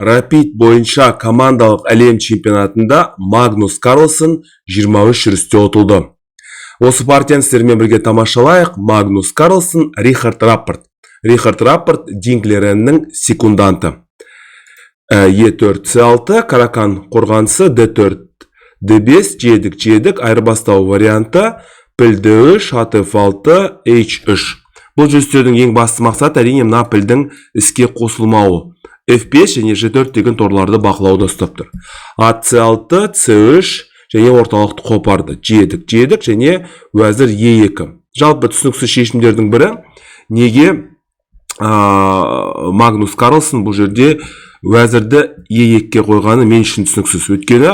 Рапид бойынша командалық әлем чемпионатында Магнус Карлсон 23 жүрісте ұтылды. Осы партияны сіздермен бірге тамашалайық. Магнус Карлсон, Рихард Раппорт. Рихард Раппорт Динклереннің секунданты. Е4, С6, Каракан қорғанысы, Д4, Д5, жедік, айырбастау варианты, піл Д3, ат F6, H3. Бұл жүрістердің ең басты мақсаты әрине мына пілдің іске қосылмауы. F5 және G4 деген торларды бақылауда ұстап тұр. Ат C6, C3 және орталықты қопарды. Жедік және уәзір E2. Жалпы түсініксіз шешімдердің бірі, неге Магнус Карлсон бұл жерде уәзірді E2-ке қойғаны мен үшін түсініксіз. Өйткені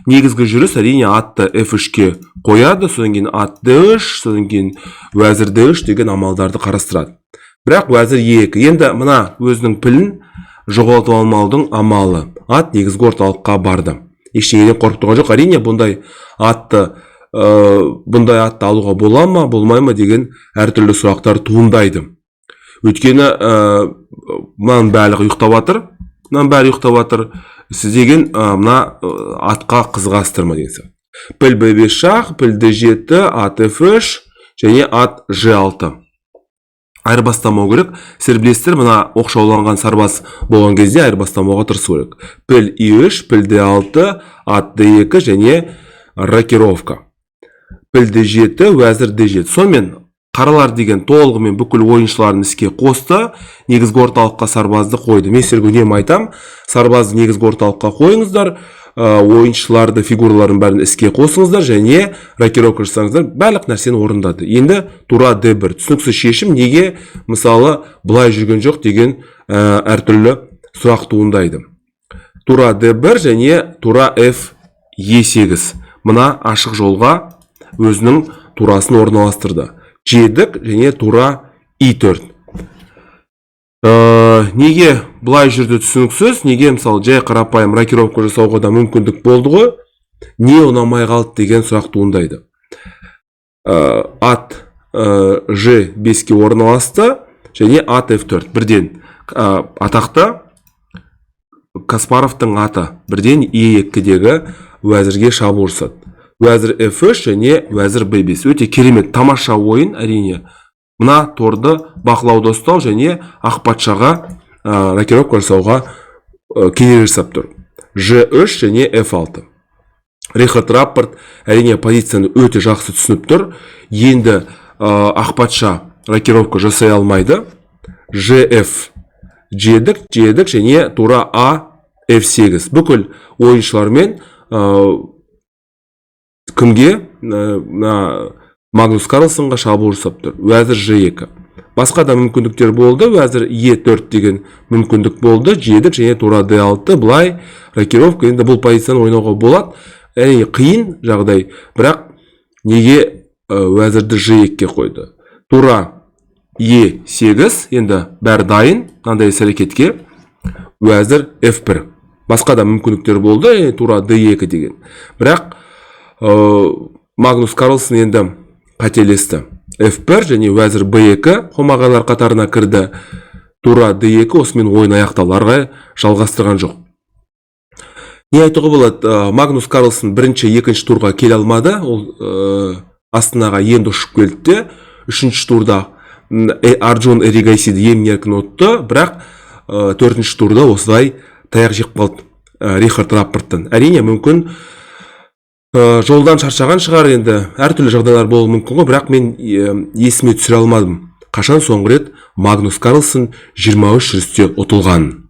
негізгі жүріс әрине атты F3-ке қояды, содан кейін ат D3, содан кейін уәзір D3 деген амалдарды қарастырады. Бірақ уәзір E2. Енді мына өзінің пілін жоғалтып алмаудың амалы. Ат негізгі орталыққа барды. Ештеңеден қорқып тұрған жоқ. Әрине бұндай атты алуға бола ма, болмай ма деген әртүрлі сұрақтар туындайды. Өйткені мынаның барлығы ұйықтап жатыр. Сіз деген мына атқа қызғастырма деген сияқты. Піл Б5 шах, піл Д7, ат F3 және ат G6. Айырбастамау керек. Сіздер білесіздер, мына оқшауланған сарбаз болған кезде айырбастамауға тырысу керек. Піл I3, піл D6, ат D2 және рокировка. Піл D7, уәзір D7. Сонымен қаралар деген толығымен бүкіл ойыншыларын іске қосты. Негізгі орталыққа сарбазды қойды. Мен сіздерге үнемі айтам, сарбазды негізгі орталыққа қойыңыздар, ойыншыларды, фигураларын бәрін іске қосыңыздар және рокировка жасаңыздар, барлық нәрсені орындады. Енді тура D1. Түсініксіз шешім, неге мысалы бұлай жүрген жоқ деген әртүрлі сұрақ туындайды. Тура D1 және тура F E8. Мына ашық жолға өзінің турасын орналастырды. Жедік және тура I4. Неге бұлай жүрді түсініксіз, неге мысалы жай қарапайым рокировка жасауға да мүмкіндік болды ғой, не ұнамай қалды деген сұрақ туындайды. Ат G5-ке орналасты және ат F4. Бірден атақты Каспаровтың аты бірден E2-дегі уәзірге шабуыл жасады. Уәзір F3 және уәзір B5. Өте керемет, тамаша ойын әрине. Мына торды бақылауда ұстау және ақ патшаға рокировка жасауға кедергі жасап тұр. G3 және F6. Рихард Раппорт әрине позицияны өте жақсы түсініп тұр. Енді ақ патша рокировка жасай алмайды. GF жедік және тура A F8. Бүкіл ойыншылармен кімге? Магнус Карлсонға шабуыл жасап тұр. Уәзір G2. Басқа да мүмкіндіктер болды. Уәзір E4 деген мүмкіндік болды. Жедік және тура D6. Бұлай рокировка. Енді бұл позицияны ойнауға болады. Әрине қиын жағдай. Бірақ неге уәзірді G2-ке қойды? Тура E8. Енді бәрі дайын. Мынандай іс-әрекетке. Уәзір F1. Басқа да мүмкіндіктер болды. Тура D2 деген. Бірақ Магнус Карлсон енді қателесті. F1 және уәзір B2 қомағайлар қатарына кірді. Тура D2 осымен ойын аяқталарға жалғастырған жоқ. Не айтуға болады? Магнус Карлсон бірінші, екінші турға келе алмады. Ол Астанаға енді ұшып келді. Үшінші турда Арджун Эригайсиді емін еркін ұтты. Бірақ төртінші турда осылай таяқ жеп қалды Рихард Раппорттан. Әрине мүмкін жолдан шаршаған шығар, енді әртүрлі жағдайлар болуы мүмкін ғой, бірақ мен есіме түсіре алмадым. Қашан соңғы рет Магнус Карлсон 23 жүрісте ұтылған?